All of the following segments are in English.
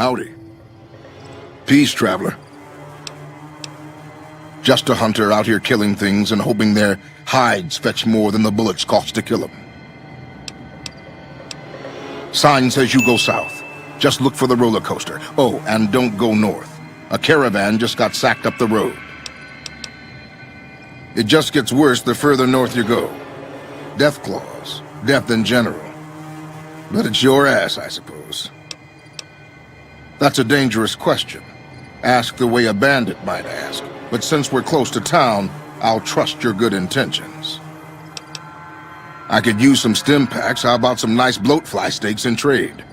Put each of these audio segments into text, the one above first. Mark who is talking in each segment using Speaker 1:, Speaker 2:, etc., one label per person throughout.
Speaker 1: Howdy. Peace, traveler. Just a hunter out here killing things and hoping their hides fetch more than the bullets cost to kill them. Sign says you go south. Just look for the roller coaster. Oh, and don't go north. A caravan just got sacked up the road. It just gets worse the further north you go. Death claws. Death in general. But it's your ass, I suppose. That's a dangerous question. Ask the way a bandit might ask. But since we're close to town, I'll trust your good intentions. I could use some stim packs. How about some nice bloatfly steaks in trade?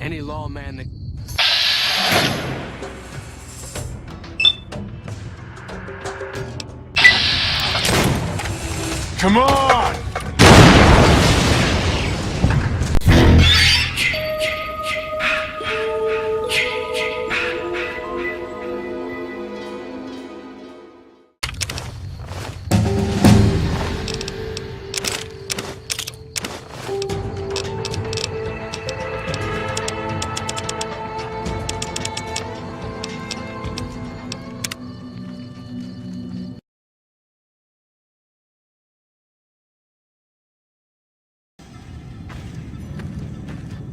Speaker 2: Any lawman that...
Speaker 3: Come on!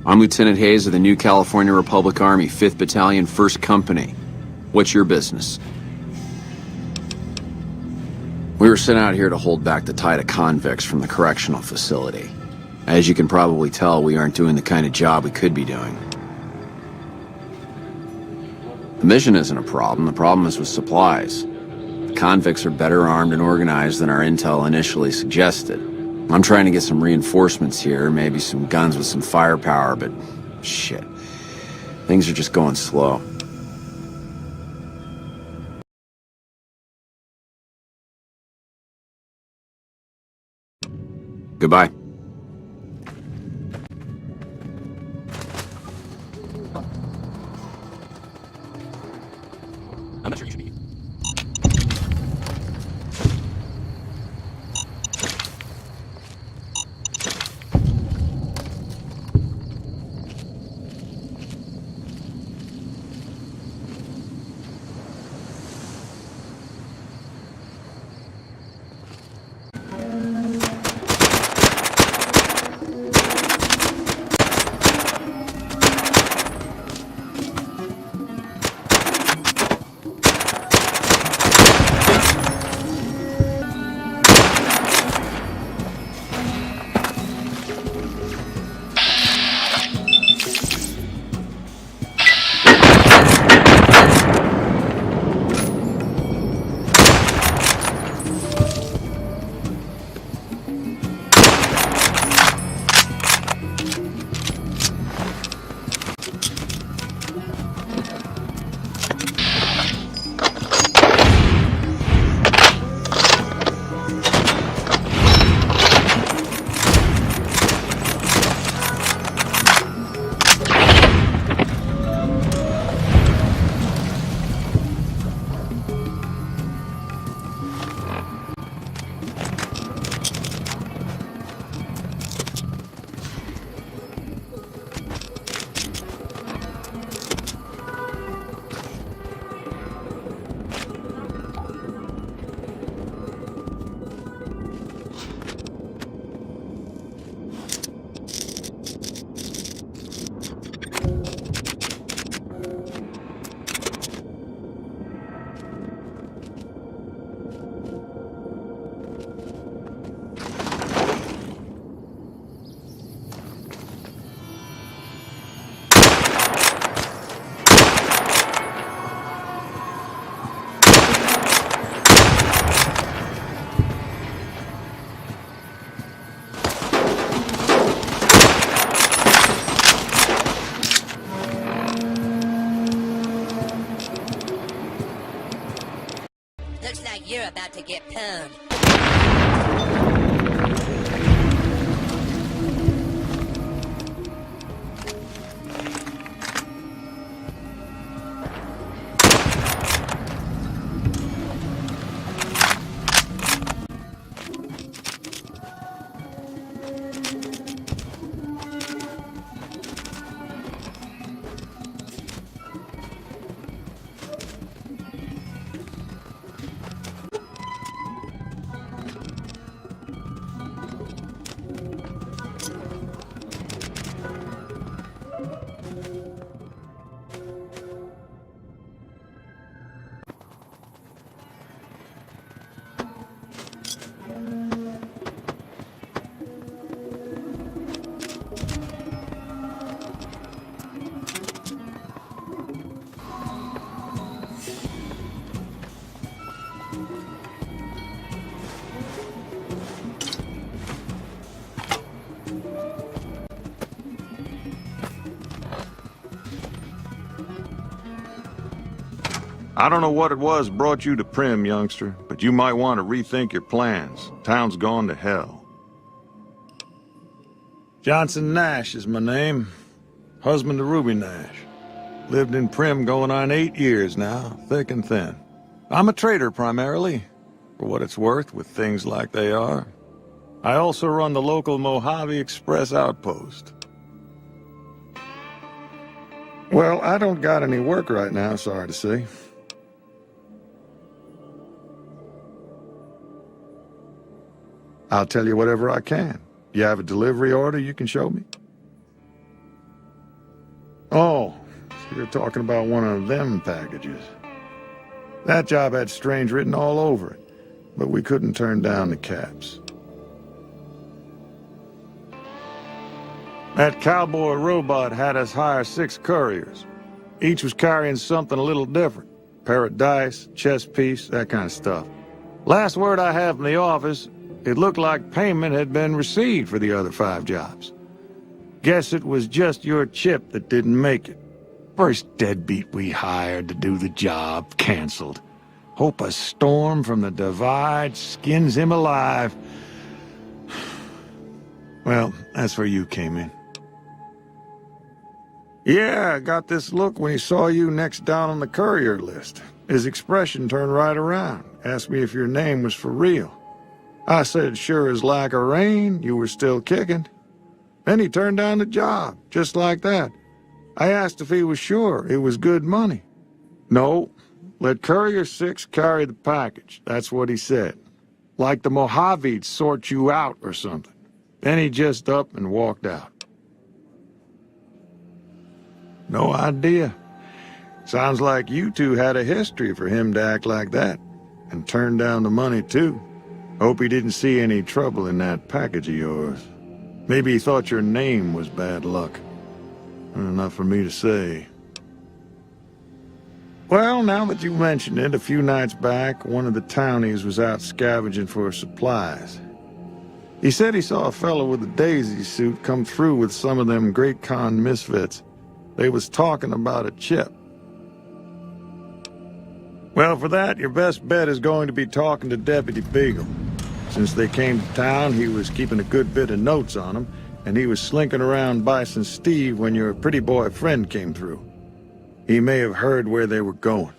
Speaker 4: I'm Lieutenant Hayes of the New California Republic Army, 5th Battalion, 1st Company. What's your business? We were sent out here to hold back the tide of convicts from the correctional facility. As you can probably tell, we aren't doing the kind of job we could be doing. The mission isn't a problem. The problem is with supplies. The convicts are better armed and organized than our intel initially suggested. I'm trying to get some reinforcements here, maybe some guns with some firepower, but shit. Things are just going slow. Goodbye.
Speaker 2: I'm not sure you should be...
Speaker 5: Looks like you're about to get pwned.
Speaker 2: I don't know what it was brought you to Primm, youngster, but you might want to rethink your plans. Town's gone to hell. Johnson Nash is my name. Husband to Ruby Nash. Lived in Primm going on 8 years now, thick and thin. I'm a trader primarily, for what it's worth with things like they are. I also run the local Mojave Express outpost. Well, I don't got any work right now, sorry to say. I'll tell you whatever I can. You have a delivery order you can show me? Oh, so you're talking about one of them packages. That job had strange written all over it, but we couldn't turn down the caps. That cowboy robot had us hire 6 couriers. Each was carrying something a little different. Pair of dice, chess piece, that kind of stuff. Last word I have from the office, it looked like payment had been received for the other 5 jobs. Guess it was just your chip that didn't make it. First deadbeat we hired to do the job canceled. Hope a storm from the divide skins him alive. Well, that's where you came in. Yeah, I got this look when he saw you next down on the courier list. His expression turned right around, asked me if your name was for real. I said sure as lack of rain, you were still kicking. Then he turned down the job, just like that. I asked if he was sure it was good money. No, let Courier 6 carry the package, that's what he said. Like the Mojave'd sort you out or something. Then he just up and walked out. No idea. Sounds like you two had a history for him to act like that. And turn down the money, too. Hope he didn't see any trouble in that package of yours. Maybe he thought your name was bad luck. Enough for me to say. Well, now that you mention it, a few nights back, one of the townies was out scavenging for supplies. He said he saw a fellow with a daisy suit come through with some of them Great Khan misfits. They was talking about a chip. Well, for that, your best bet is going to be talking to Deputy Beagle. Since they came to town, he was keeping a good bit of notes on them, and he was slinking around Bison Steve when your pretty boy friend came through. He may have heard where they were going.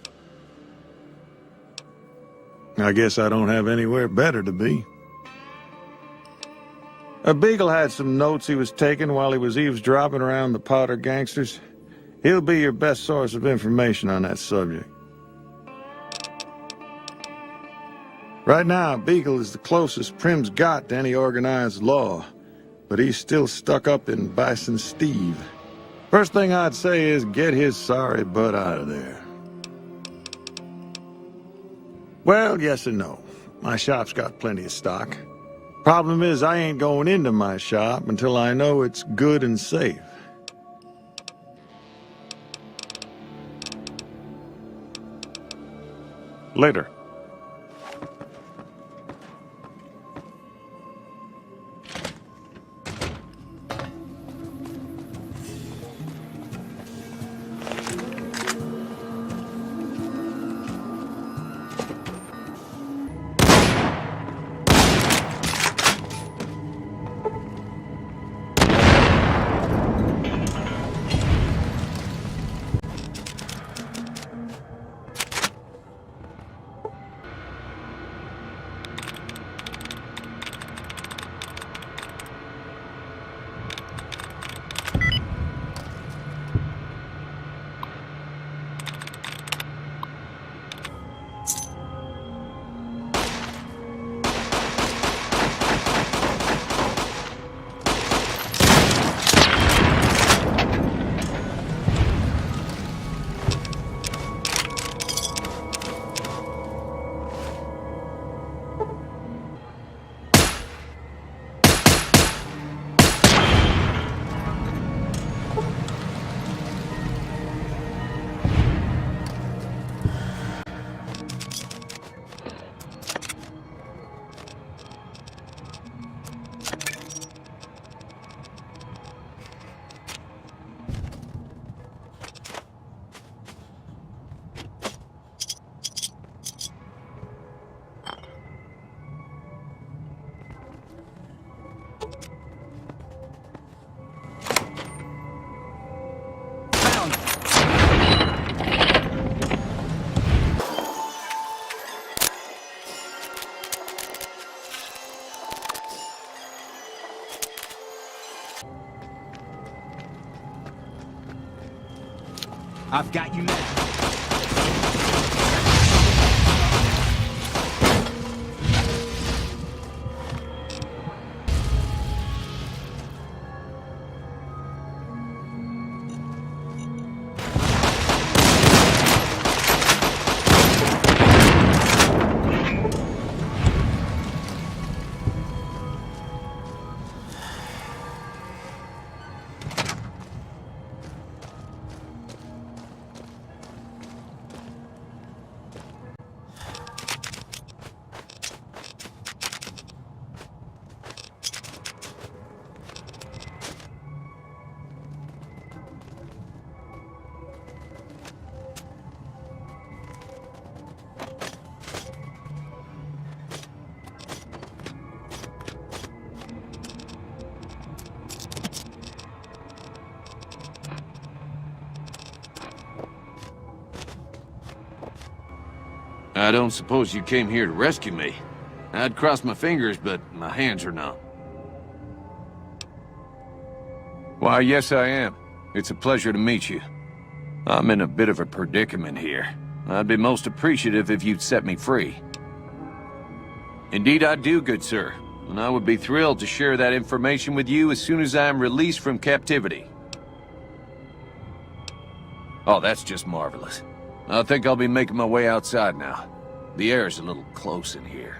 Speaker 2: I guess I don't have anywhere better to be. Beagle had some notes he was taking while he was eavesdropping around the Powder gangsters. He'll be your best source of information on that subject. Right now, Beagle is the closest Primm's got to any organized law, but he's still stuck up in Bison Steve. First thing I'd say is get his sorry butt out of there. Well, yes and no. My shop's got plenty of stock. Problem is, I ain't going into my shop until I know it's good and safe. Later.
Speaker 3: I've got you now.
Speaker 6: I don't suppose you came here to rescue me. I'd cross my fingers, but my hands are numb. Why, yes I am. It's a pleasure to meet you. I'm in a bit of a predicament here. I'd be most appreciative if you'd set me free. Indeed I do, good sir. And I would be thrilled to share that information with you as soon as I am released from captivity. Oh, that's just marvelous. I think I'll be making my way outside now. The air's a little close in here.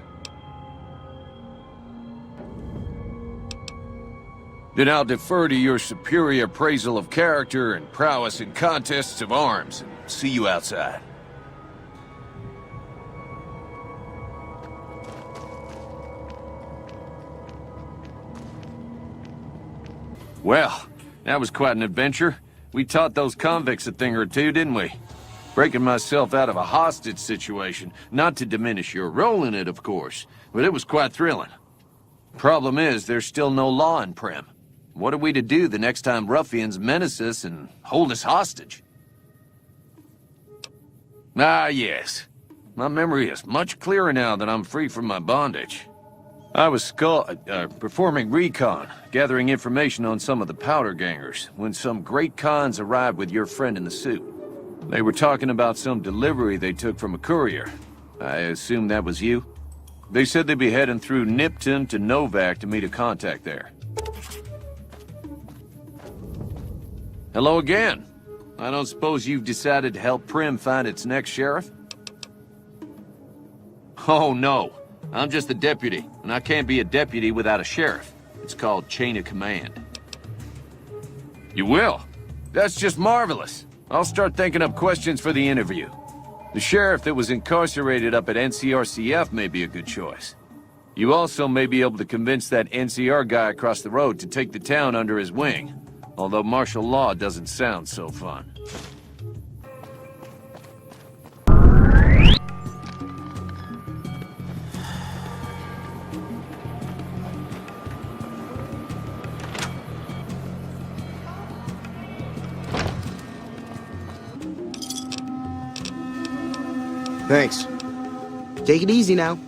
Speaker 6: Then I'll defer to your superior appraisal of character and prowess in contests of arms, and see you outside. Well, that was quite an adventure. We taught those convicts a thing or two, didn't we? Breaking myself out of a hostage situation, not to diminish your role in it, of course, but it was quite thrilling. Problem is, there's still no law in Primm. What are we to do the next time ruffians menace us and hold us hostage? Ah, yes. My memory is much clearer now that I'm free from my bondage. I was performing recon, gathering information on some of the powder gangers, when some great cons arrived with your friend in the suit. They were talking about some delivery they took from a courier. I assume that was you? They said they'd be heading through Nipton to Novak to meet a contact there. Hello again. I don't suppose you've decided to help Primm find its next sheriff? Oh, no. I'm just the deputy, and I can't be a deputy without a sheriff. It's called chain of command. You will? That's just marvelous. I'll start thinking up questions for the interview. The sheriff that was incarcerated up at NCRCF may be a good choice. You also may be able to convince that NCR guy across the road to take the town under his wing. Although martial law doesn't sound so fun.
Speaker 7: Thanks. Take it easy now.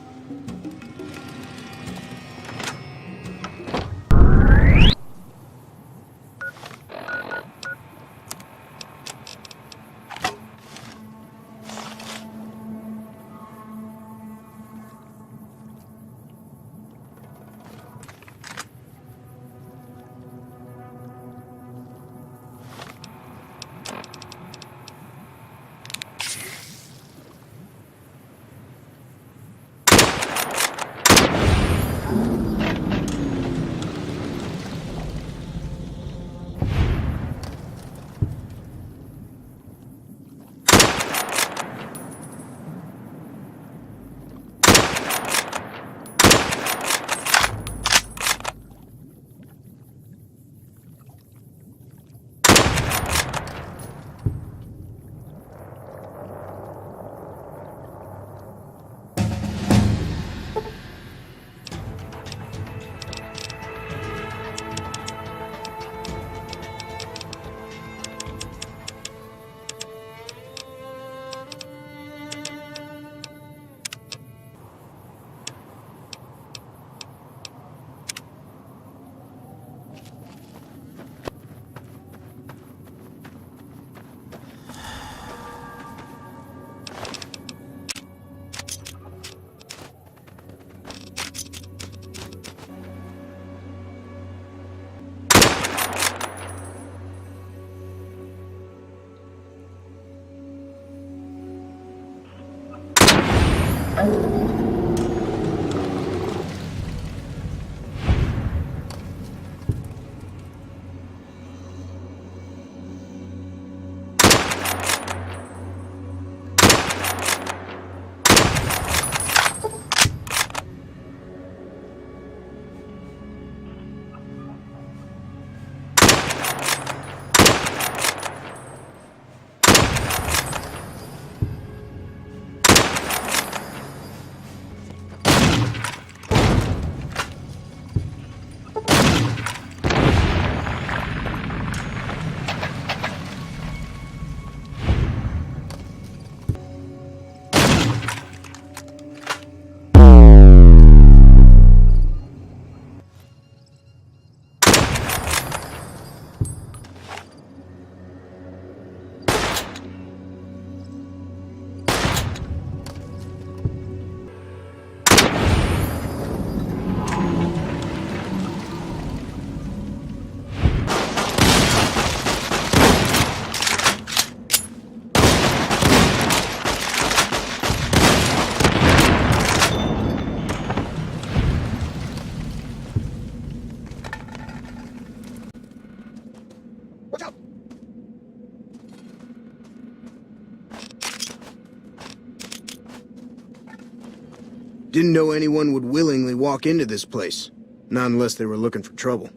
Speaker 7: Didn't know anyone would willingly walk into this place. Not unless they were looking for trouble.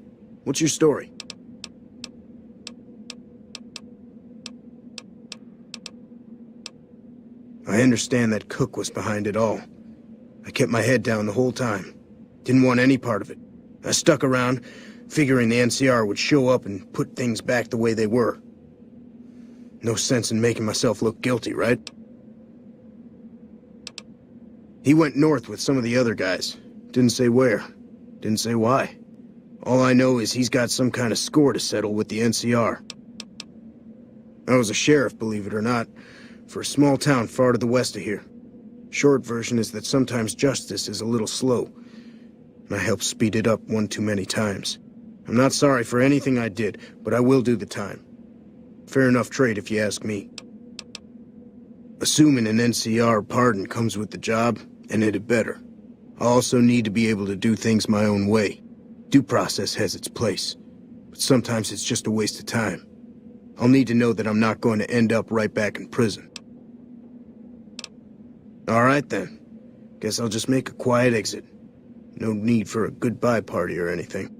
Speaker 7: What's your story? I understand that Cook was behind it all. I kept my head down the whole time. Didn't want any part of it. I stuck around, figuring the NCR would show up and put things back the way they were. No sense in making myself look guilty, right? He went north with some of the other guys. Didn't say where. Didn't say why. All I know is he's got some kind of score to settle with the NCR. I was a sheriff, believe it or not, for a small town far to the west of here. Short version is that sometimes justice is a little slow, and I helped speed it up one too many times. I'm not sorry for anything I did, but I will do the time. Fair enough trade if you ask me. Assuming an NCR pardon comes with the job, and it had better. I also need to be able to do things my own way. Due process has its place, but sometimes it's just a waste of time. I'll need to know that I'm not going to end up right back in prison. All right then. Guess I'll just make a quiet exit. No need for a goodbye party or anything.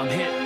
Speaker 3: I'm hit.